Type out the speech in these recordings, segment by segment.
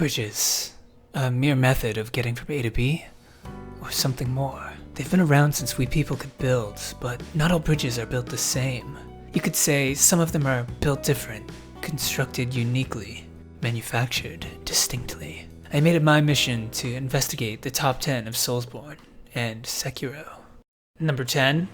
Bridges. A mere method of getting from A to B? Or something more? They've been around since we people could build, but not all bridges are built the same. You could say some of them are built different, constructed uniquely, manufactured distinctly. I made it my mission to investigate the top 10 of Soulsborne and Sekiro. Number 10,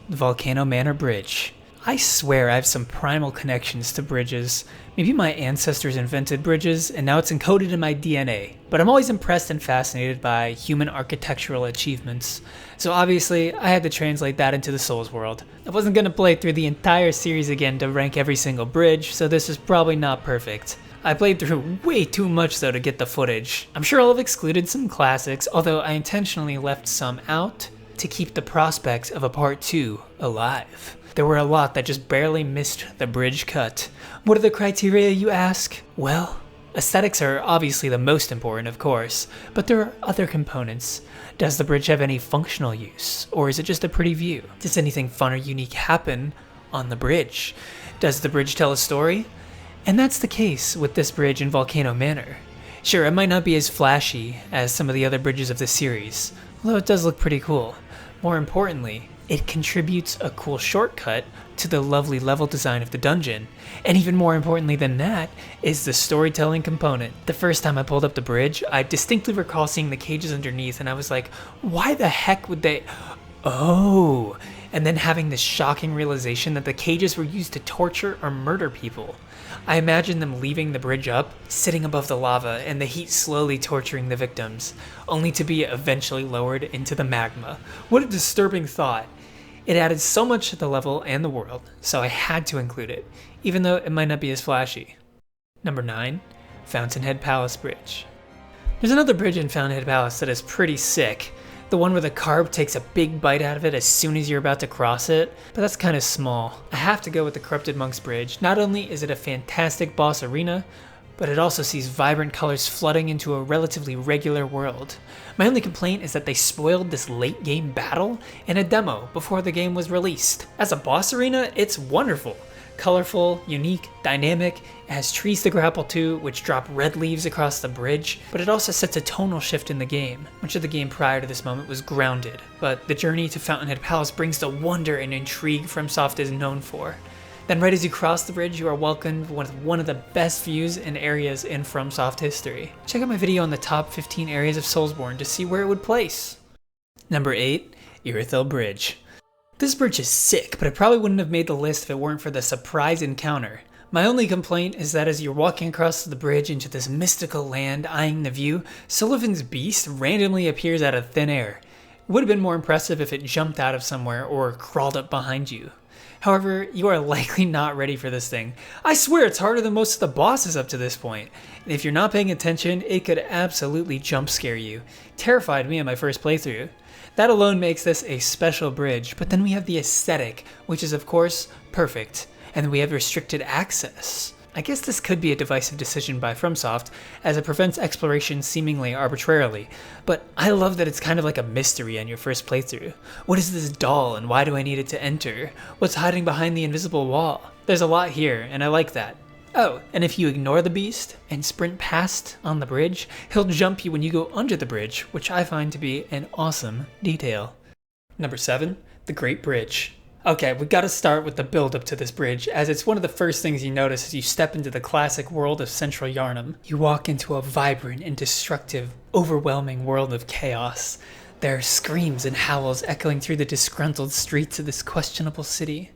the Volcano Manor Bridge. I swear I have some primal connections to bridges. Maybe my ancestors invented bridges and now it's encoded in my DNA. But I'm always impressed and fascinated by human architectural achievements. So obviously, I had to translate that into the Souls world. I wasn't going to play through the entire series again to rank every single bridge, so this is probably not perfect. I played through way too much though to get the footage. I'm sure I'll have excluded some classics, although I intentionally left some out to keep the prospect of a part 2 alive. There were a lot that just barely missed the bridge cut. What are the criteria, you ask? Well, aesthetics are obviously the most important, of course, but there are other components. Does the bridge have any functional use, or is it just a pretty view? Does anything fun or unique happen on the bridge? Does the bridge tell a story? And that's the case with this bridge in Volcano Manor. Sure, it might not be as flashy as some of the other bridges of the series, although it does look pretty cool. More importantly, it contributes a cool shortcut to the lovely level design of the dungeon. And even more importantly than that is the storytelling component. The first time I pulled up the bridge, I distinctly recall seeing the cages underneath and I was like, why the heck would they... Oh! And then having this shocking realization that the cages were used to torture or murder people. I imagine them leaving the bridge up, sitting above the lava, and the heat slowly torturing the victims, only to be eventually lowered into the magma. What a disturbing thought. It added so much to the level and the world, so I had to include it, even though it might not be as flashy. Number 9, Fountainhead Palace Bridge. There's another bridge in Fountainhead Palace that is pretty sick. The one where the carb takes a big bite out of it as soon as you're about to cross it, but that's kind of small. I have to go with the Corrupted Monks Bridge. Not only is it a fantastic boss arena, but it also sees vibrant colors flooding into a relatively regular world. My only complaint is that they spoiled this late game battle in a demo before the game was released. As a boss arena, it's wonderful. Colorful, unique, dynamic, it has trees to grapple to, which drop red leaves across the bridge, but it also sets a tonal shift in the game. Much of the game prior to this moment was grounded, but the journey to Fountainhead Palace brings the wonder and intrigue FromSoft is known for. Then right as you cross the bridge, you are welcomed with one of the best views and areas in FromSoft history. Check out my video on the top 15 areas of Soulsborne to see where it would place. Number 8, Irithyll Bridge. This bridge is sick, but it probably wouldn't have made the list if it weren't for the surprise encounter. My only complaint is that as you're walking across the bridge into this mystical land eyeing the view, Sullivan's Beast randomly appears out of thin air. It would have been more impressive if it jumped out of somewhere or crawled up behind you. However, you are likely not ready for this thing. I swear it's harder than most of the bosses up to this point. And if you're not paying attention, it could absolutely jump scare you. Terrified me in my first playthrough. That alone makes this a special bridge, but then we have the aesthetic, which is of course perfect, and then we have restricted access. I guess this could be a divisive decision by FromSoft, as it prevents exploration seemingly arbitrarily, but I love that it's kind of like a mystery on your first playthrough. What is this doll and why do I need it to enter? What's hiding behind the invisible wall? There's a lot here, and I like that. Oh, and if you ignore the beast and sprint past on the bridge, he'll jump you when you go under the bridge, which I find to be an awesome detail. Number 7, the Great Bridge. Okay, we gotta start with the build up to this bridge, as it's one of the first things you notice as you step into the classic world of Central Yharnam. You walk into a vibrant and destructive, overwhelming world of chaos. There are screams and howls echoing through the disgruntled streets of this questionable city.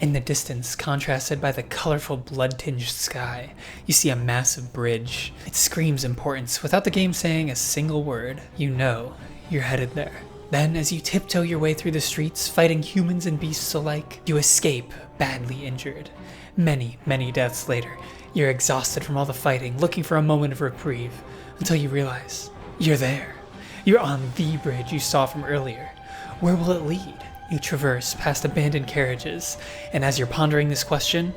In the distance, contrasted by the colorful blood-tinged sky, you see a massive bridge. It screams importance without the game saying a single word. You know you're headed there. Then, as you tiptoe your way through the streets, fighting humans and beasts alike, you escape badly injured. Many, many deaths later, you're exhausted from all the fighting, looking for a moment of reprieve, until you realize you're there. You're on the bridge you saw from earlier. Where will it lead? You traverse past abandoned carriages, and as you're pondering this question,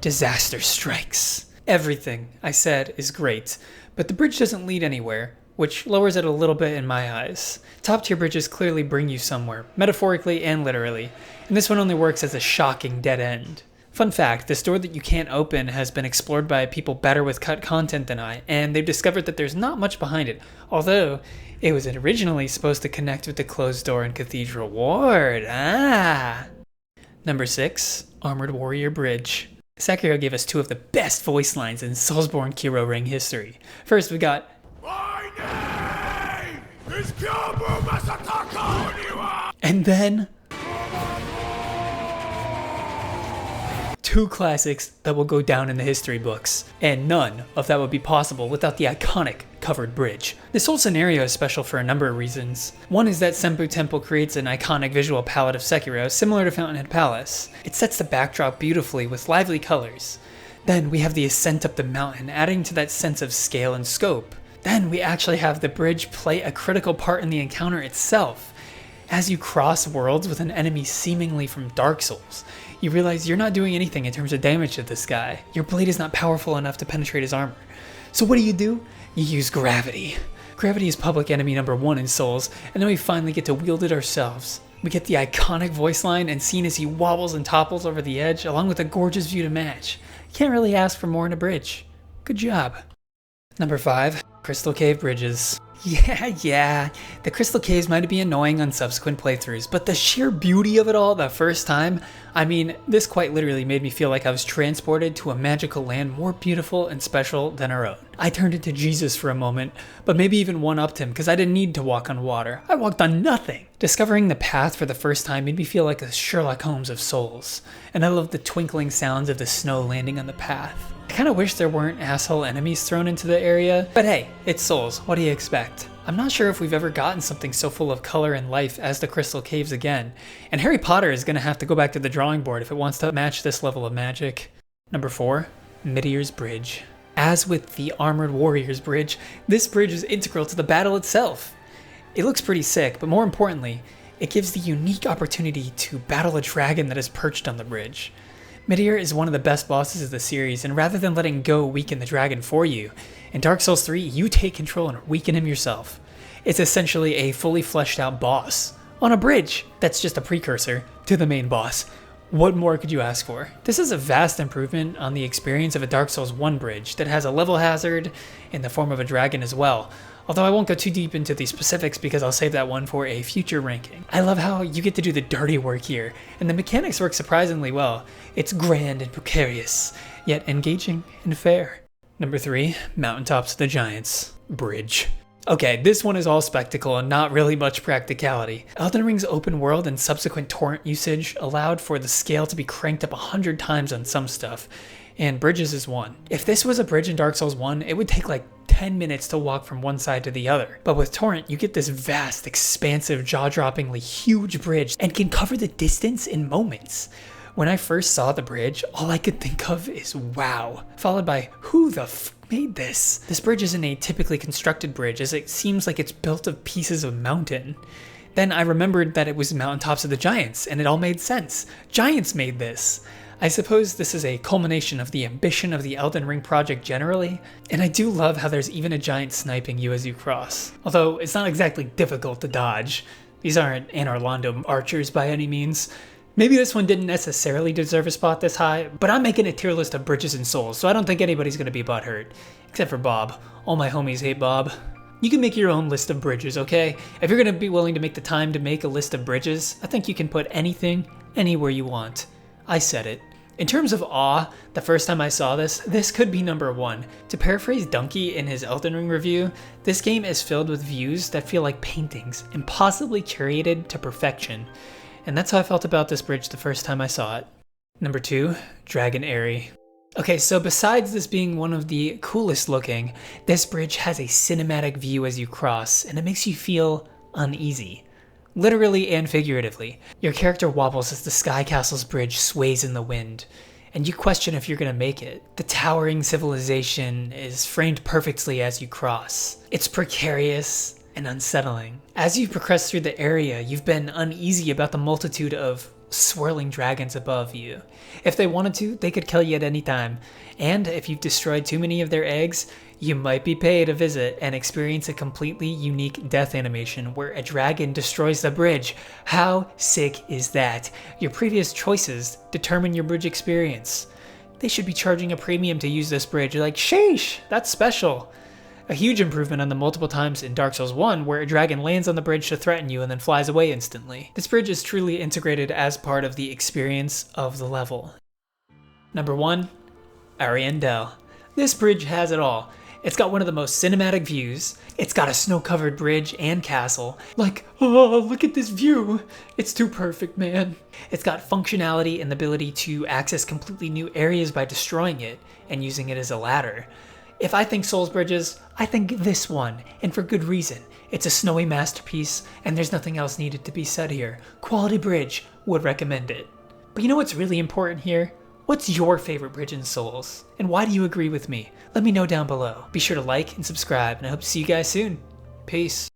disaster strikes. Everything I said is great, but the bridge doesn't lead anywhere, which lowers it a little bit in my eyes. Top tier bridges clearly bring you somewhere, metaphorically and literally, and this one only works as a shocking dead end. Fun fact, this door that you can't open has been explored by people better with cut content than I, and they've discovered that there's not much behind it, although it was originally supposed to connect with the closed door in Cathedral Ward. Number 6, Armored Warrior Bridge. Sekiro gave us two of the best voice lines in Soulsborne Kiro Ring history. First, we got, "My name is Kyobu Masataka!" And then, two classics that will go down in the history books, and none of that would be possible without the iconic covered bridge. This whole scenario is special for a number of reasons. One is that Senpu Temple creates an iconic visual palette of Sekiro similar to Fountainhead Palace. It sets the backdrop beautifully with lively colors. Then we have the ascent up the mountain, adding to that sense of scale and scope. Then we actually have the bridge play a critical part in the encounter itself. As you cross worlds with an enemy seemingly from Dark Souls, you realize you're not doing anything in terms of damage to this guy. Your blade is not powerful enough to penetrate his armor. So what do? You use gravity. Gravity is public enemy number 1 in Souls, and then we finally get to wield it ourselves. We get the iconic voice line and scene as he wobbles and topples over the edge, along with a gorgeous view to match. Can't really ask for more in a bridge. Good job. Number 5, Crystal Cave Bridges. Yeah, the Crystal Caves might be annoying on subsequent playthroughs, but the sheer beauty of it all the first time, I mean, this quite literally made me feel like I was transported to a magical land more beautiful and special than our own. I turned into Jesus for a moment, but maybe even one-upped him because I didn't need to walk on water. I walked on nothing. Discovering the path for the first time made me feel like a Sherlock Holmes of Souls, and I loved the twinkling sounds of the snow landing on the path. I kinda wish there weren't asshole enemies thrown into the area, but hey, it's Souls, what do you expect? I'm not sure if we've ever gotten something so full of color and life as the Crystal Caves again, and Harry Potter is gonna have to go back to the drawing board if it wants to match this level of magic. Number 4, Midir's Bridge. As with the Armored Warriors Bridge, this bridge is integral to the battle itself. It looks pretty sick, but more importantly, it gives the unique opportunity to battle a dragon that is perched on the bridge. Midir is one of the best bosses of the series, and rather than letting go weaken the dragon for you, in Dark Souls 3 you take control and weaken him yourself. It's essentially a fully fleshed out boss on a bridge that's just a precursor to the main boss. What more could you ask for? This is a vast improvement on the experience of a Dark Souls 1 bridge that has a level hazard in the form of a dragon as well. Although I won't go too deep into the specifics because I'll save that one for a future ranking. I love how you get to do the dirty work here, and the mechanics work surprisingly well. It's grand and precarious, yet engaging and fair. Number 3, Mountaintops of the Giants Bridge. Okay, this one is all spectacle and not really much practicality. Elden Ring's open world and subsequent torrent usage allowed for the scale to be cranked up 100 times on some stuff, and bridges is one. If this was a bridge in Dark Souls 1, it would take like 10 minutes to walk from one side to the other. But with torrent, you get this vast, expansive, jaw-droppingly huge bridge and can cover the distance in moments. When I first saw the bridge, all I could think of is wow, followed by who the f made this? This bridge isn't a typically constructed bridge, as it seems like it's built of pieces of mountain. Then I remembered that it was Mountaintops of the Giants, and it all made sense. Giants made this. I suppose this is a culmination of the ambition of the Elden Ring project generally, and I do love how there's even a giant sniping you as you cross. Although it's not exactly difficult to dodge. These aren't Anor Londo archers by any means. Maybe this one didn't necessarily deserve a spot this high, but I'm making a tier list of bridges and souls, so I don't think anybody's gonna be butthurt. Except for Bob. All my homies hate Bob. You can make your own list of bridges, okay? If you're gonna be willing to make the time to make a list of bridges, I think you can put anything, anywhere you want. I said it. In terms of awe, the first time I saw this could be number 1. To paraphrase Donkey in his Elden Ring review, this game is filled with views that feel like paintings, impossibly curated to perfection. And that's how I felt about this bridge the first time I saw it. Number 2, Dragon Airy. Okay, so besides this being one of the coolest looking, this bridge has a cinematic view as you cross, and it makes you feel uneasy. Literally and figuratively. Your character wobbles as the Sky Castle's bridge sways in the wind, and you question if you're gonna make it. The towering civilization is framed perfectly as you cross. It's precarious and unsettling. As you progress through the area, you've been uneasy about the multitude of swirling dragons above you. If they wanted to, they could kill you at any time. And if you've destroyed too many of their eggs, you might be paid a visit and experience a completely unique death animation where a dragon destroys the bridge. How sick is that? Your previous choices determine your bridge experience. They should be charging a premium to use this bridge. You're like, sheesh, that's special. A huge improvement on the multiple times in Dark Souls 1 where a dragon lands on the bridge to threaten you and then flies away instantly. This bridge is truly integrated as part of the experience of the level. Number 1, Ariandel. This bridge has it all. It's got one of the most cinematic views. It's got a snow-covered bridge and castle. Like, oh, look at this view. It's too perfect, man. It's got functionality and the ability to access completely new areas by destroying it and using it as a ladder. If I think Souls bridges, I think this one, and for good reason. It's a snowy masterpiece, and there's nothing else needed to be said here. Quality bridge, would recommend it. But you know what's really important here? What's your favorite bridge in Souls? And why do you agree with me? Let me know down below. Be sure to like and subscribe, and I hope to see you guys soon. Peace.